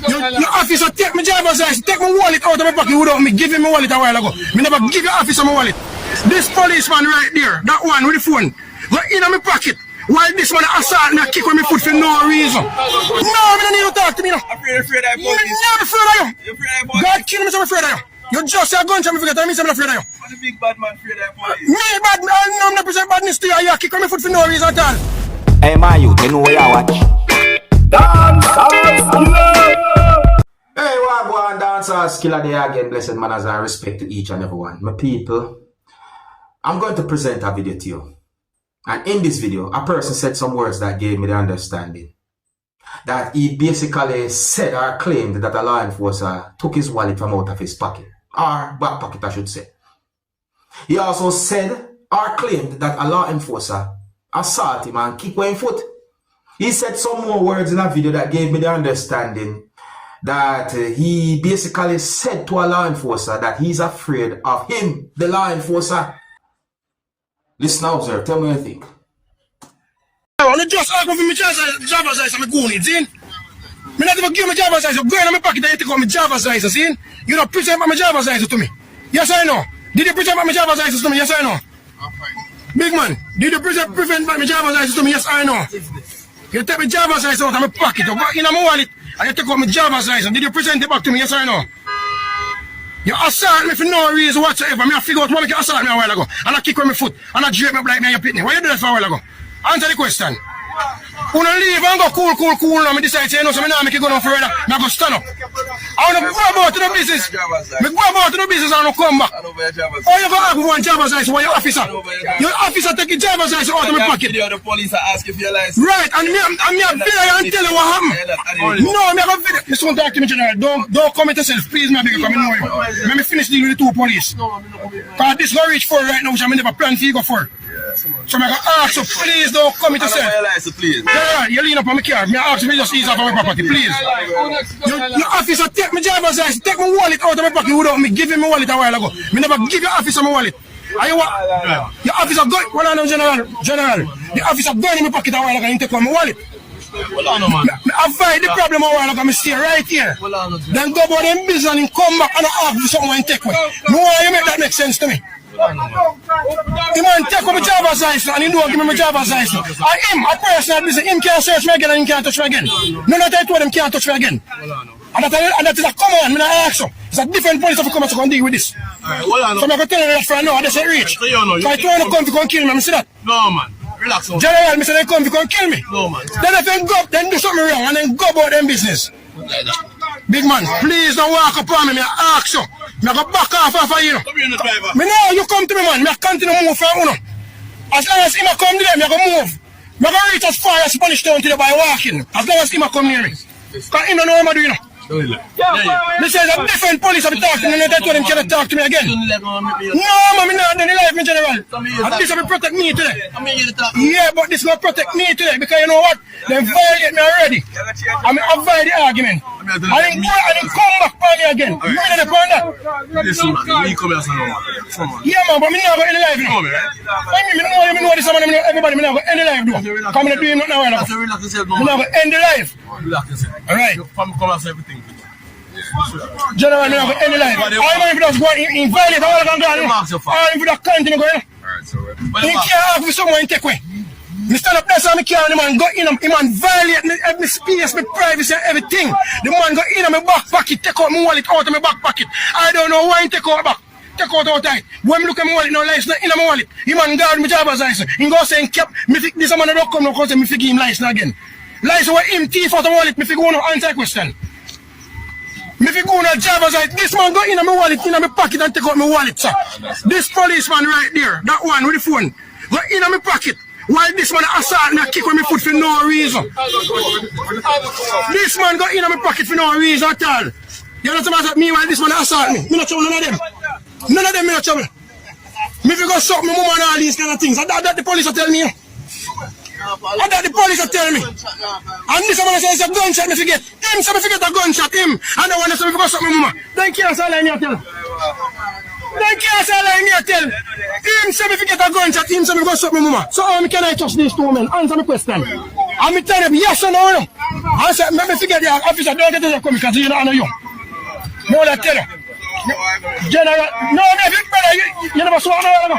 Your officer take my driver's license, take my wallet out of my pocket without me giving my wallet a while ago. Me never give your officer my wallet. This policeman right there, that one with the phone, go in my pocket. While this one assault me, kick on my foot for no reason. No, I don't need to talk to me now. I'm afraid of you. I'm afraid of you. God kill me, so I'm afraid of you. You just say a gunshot, me forget, I mean, I'm afraid of you. I'm the big bad man afraid of police. Me bad, I'm not present badness to you. You kick on my foot for no reason at all. Hey, my youth, you know where you watch? Hey, what go on, dancers, killer day again, blessed manners and respect to each and everyone. My people, I'm going to present a video to you. And in this video, a person said some words that gave me the understanding that he basically said or claimed that a law enforcer took his wallet from out of his pocket, or back pocket I should say. He also said or claimed that a law enforcer assaulted him and kicked him foot. He said some more words in a video that gave me the understanding that he basically said to a law enforcer that he's afraid of him, the law enforcer. Listen now, sir. Tell me what you think. I want to just ask me for my driver's license, I'm going in. Me not even give my driver's license. Go in my pocket and you take out my driver's license, in. You don't present my driver's license to me. Yes or no? Did you present my driver's license to me? Yes or no? Big man, did you present my driver's license to me? Yes or no? You take my driver's license out of my pocket, you go in my wallet, and you take out my driver's license. Did you present it back to me? Yes or no? You assault me for no reason whatsoever. Me I figure out why you assault me a while ago. And I kick with my foot. And I drape me up like me and you pitney. Why you do that for a while ago? Answer the question. When I leave and go cool, and I decide to say, no, so I don't make it go no further. I go stand up. I want to go about to the business. I go about to the business and I come back. Oh, you go have one driver's license for your officer. Your officer take your driver's license out of my pocket. The police are asking for your license. Right, and me a video and tell you what happened. No, me have a video. Miss don't talk to me, General. Don't comment yourself. Please, me beg you, come know you. Let me finish dealing with the two police. Because this go reach for right now, which I never plan to go for. So I'm going to ask you, please don't commit yourself. Yeah, you lean up on my car. I ask you just ease off of my property, please. Your officer take my driver's license, take my wallet out of my pocket without me giving my wallet a while ago. Me never give your officer my wallet. Are you what? Your officer going, well I know General. The officer going in my pocket a while ago and take out my wallet. I avoid the problem a while ago, I stay right here. Then go about them business and come back and ask for something and take away. No way you make that make sense to me. The man take up my driver's license and he don't give me my driver's license. I him, a personal business, him can't search me again and him can't touch me again. None of that told him can't touch me again. And that is a command, me not ask you. It's a different police officer come to deal with this. So I'm going to tell you that for now, that's a reach. So I told him to come to kill me, I see that? No man, relax. General, I said they come to kill me. No man. Then if they go, then do something wrong and then go about them business. Big man, please don't walk upon me, I ask you. I go back off of you. Me know you come to me, man. I continue to move from you. As long as him come there, I go move. I go reach as far as Spanish Town today by walking. As long as him come near me. Because him don't know what I'm doing. This is a different police of talk to me and they told him cannot talk to me again. No, man, I'm not done in life, me general. And this will protect me today. Yeah, but this will protect me today because you know what? They violate me already. I mean, avoid the argument. I didn't come back on me again. You ready to find that? Listen, man, me come here as yeah, man, but me never go any life. I know this man, everybody, me never go any life. Come and do him now. Me never go end the life. Alright. Come as everything. General, me never go any life. I know if that's going in violate, I want to go on. I if that continue going. He can't have someone take away. Me stand up there so I can't the man go in him man violate my space, my privacy and everything. The man go in my back pocket, take out my wallet out of my back pocket. I don't know why he take out back. Take out tight. When me look at my wallet, no license in my wallet. He man guard my driver's license. He go say kept me this man don't come no cause me give him license again. License what him thief out of my wallet, me go no answer question. Me go no driver's license. This man go in my wallet, in my pocket and take out my wallet, sir. This policeman right there, that one with the phone, go in my pocket. Why this man assault me and kick with my foot for no reason? This man got in my pocket for no reason at all. You know what I'm me why this man assault me? Me not trouble none of them. None of them me not trouble. Me if you go suck my mama and all these kind of things. That the police will tell me. That the police will tell me. And this man says a gunshot me forget. Him say me forget a gunshot him. And the one that say me go suck my mama. Then can't say lie me tell. They can't say like me tell. Him say me forget a gunshot, him say me go suck my mama. So how can I trust these two men? Answer my question. And me tell them yes or no. I said, let me forget the officer, don't get to come because you don't know you. No, that tell you. General, no, brother, you never saw him.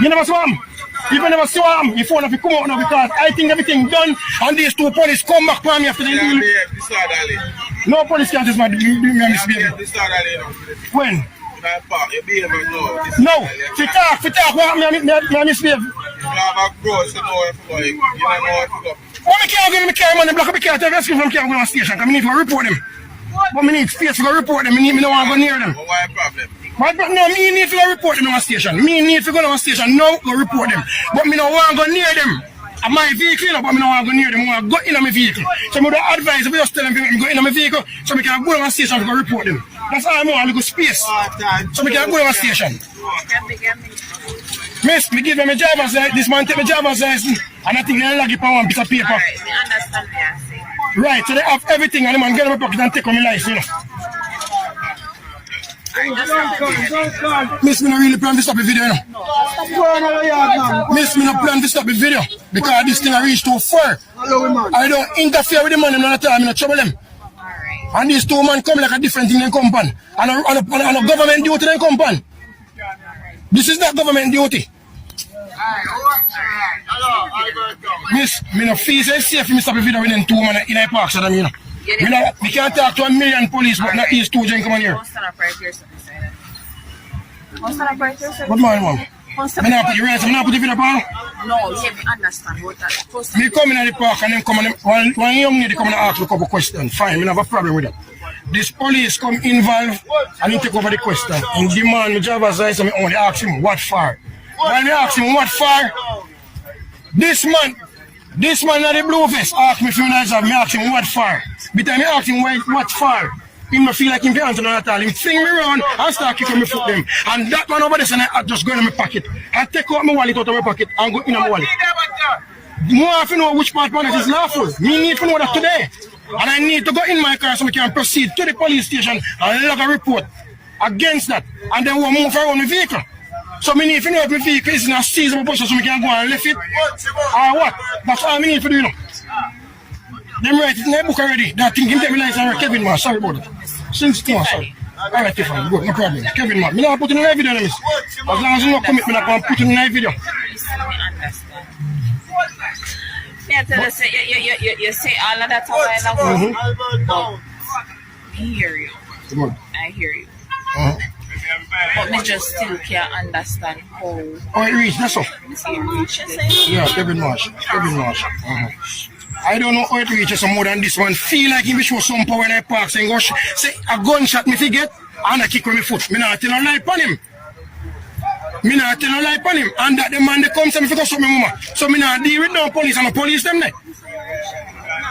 You never saw him. If you never saw him, your phone have to come out now because I think everything done and these two police come back for me after the deal. No police can't just do me misbehave. When? No, if you talk, what me misbehave? Why me can't give me carry money block up the car to rescue from can't go to the station because I need to report them. But me need space to go report them. Me don't want to go near them. Why problem? But no, me need to go report them to a station. Me need to go to a station now go report them. But me don't want to go near them. I'm my vehicle, but me don't want to go near them. I want to go in my vehicle. So me don't advise if you just tell them to go in my vehicle so me can go to a station to go report them. That's all I want, a little space. So me can go to a station. Miss, me give them a driver's license. This man take my driver's license and I think they log it on one piece of paper. Alright, me understand what you're saying. Right, so they have everything and the man get in my pocket and take on my license, you know. Miss, me not really plan to stop the video, you know. Miss, me not plan to stop the video because this thing I reach too far. I don't interfere with the man, I'm not time, I'm not trouble them. Alright. And these two men come like a different thing than company. And a government duty than company. This is not government duty. Miss, me no feel so safe if me stop the video within 2 minutes in a park, so you know. We can't talk to 1 million police, but not these two gents come on here. Don't stand up right here, so they say that. Don't stand up right here, so Good morning, ma'am. don't stand Me up not put the right, me not put the video on. No, yeah, me understand what that is. Me come in the park and them come and one young lady come and ask me a couple questions. Fine, me not have a problem with that. This police come involved and he take over the question. And demand me driver's license, me only ask him what for. When me ask him what for, this man at the blue vest ask me if he me ask him what for. By the time I ask him what for, he don't feel like him to answer none at all. He fling me around and start kicking me foot them. And that man over there said I just go in my pocket. I take out my wallet out of my pocket and go in my wallet. More have to know which part man is lawful. Me need to know that today. And I need to go in my car so I can proceed to the police station and log a report against that. And then we'll move around the vehicle. So me need to know if my vehicle is in a seizable position so I can go and lift it. Or what? That's all I need to do, you know. Them write it in their book already. That thing can take me license. Kevin Ma, sorry about it. Since no, sorry. Alright, Tiffany, good, no problem. Kevin Ma, me not put in a video on this. As long as you don't commit, me not going to put in a video. Yeah, tell us, you say all of that a while ago. I hear you. Good. I hear you. But me just still can't understand how Oh, it reached, that's all. it reaches. Yeah, Kevin Marsh. I don't know how it reaches some more than this one. Feel like if we show some power in the park, saying, gosh, say a gunshot me forget and I kick on my foot. Me not tell no lie upon him. And that the man they come to me for go shoot me mama. So me not deal with no police and the police them there.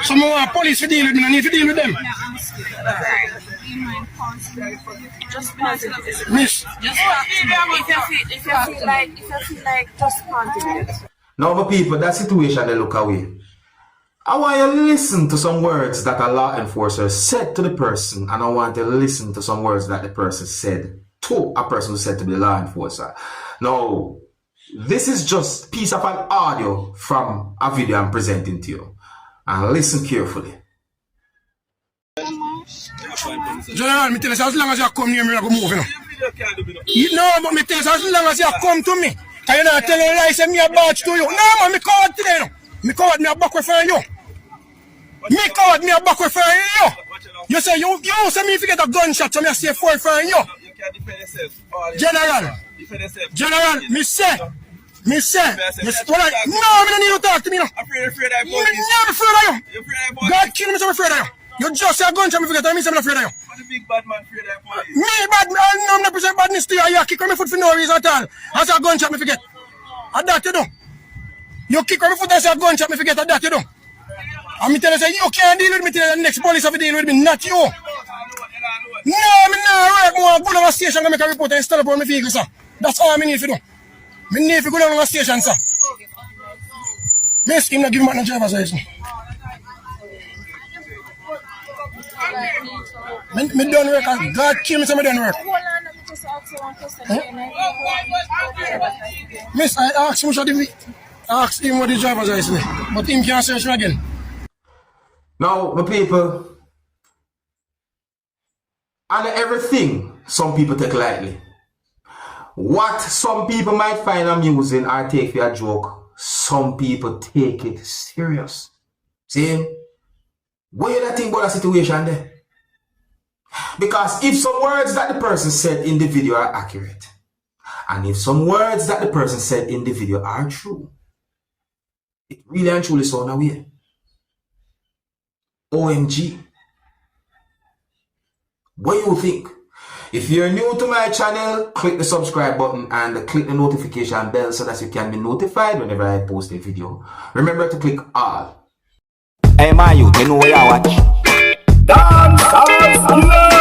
So me want police to deal with me, I need to deal with them. Just pause it. Miss. Just if you feel like just contribute. Now, the people, that situation, they look away. I want you to listen to some words that a law enforcer said to the person, and I want you to listen to some words that the person said to a person who said to the law enforcer. Now, this is just piece of an audio from a video I'm presenting to you. And listen carefully. General, me tell us as long as you come near me, I go move, you know. No, but me tell us as long as you come to me. Can you not tell a lie, say me a badge to you? No, man, me coward today, no. Me coward, me a back with for you. Me coward, me a back with for you. You say you say me if you get a gunshot, so me a say for you. You can't defend yourself. General, me say, no, me don't need to talk to me, no. Afraid of that Me not afraid of you. You're afraid of police. God kill me, so I'm afraid of you. You just say a gunshot, me forget, I mean, I'm not afraid of you. What the big bad man afraid of police? Me bad, I'm not present badness to you. You kick on my foot for no reason at all. I say a gunshot, me forget. And that you do. You kick on my foot and say a gunshot, me forget. And that you do. And me tell you, say, you can't deal with me till the next police have to deal with me, not you. No, me not work more. Go down to the station and make a report and start up on my vehicle, sir. That's all I need to do. Me need to go down to the station, sir. Miss, him not give me no driver's license. Me done work and God kill me, so me done work. Hold on, let me just ask you one question. Miss, I asked him what the driver's license, but him can't search me again. Now, my people, and everything some people take lightly. What some people might find amusing or take for a joke, some people take it serious. See? What you think about the situation there? Because if some words that the person said in the video are accurate, and if some words that the person said in the video are true, it really and truly sound away. OMG. What do you think? If you're new to my channel, click the subscribe button and click the notification bell so that you can be notified whenever I post a video. Remember to click all. Hey, my youth, you know where you watch. Dance,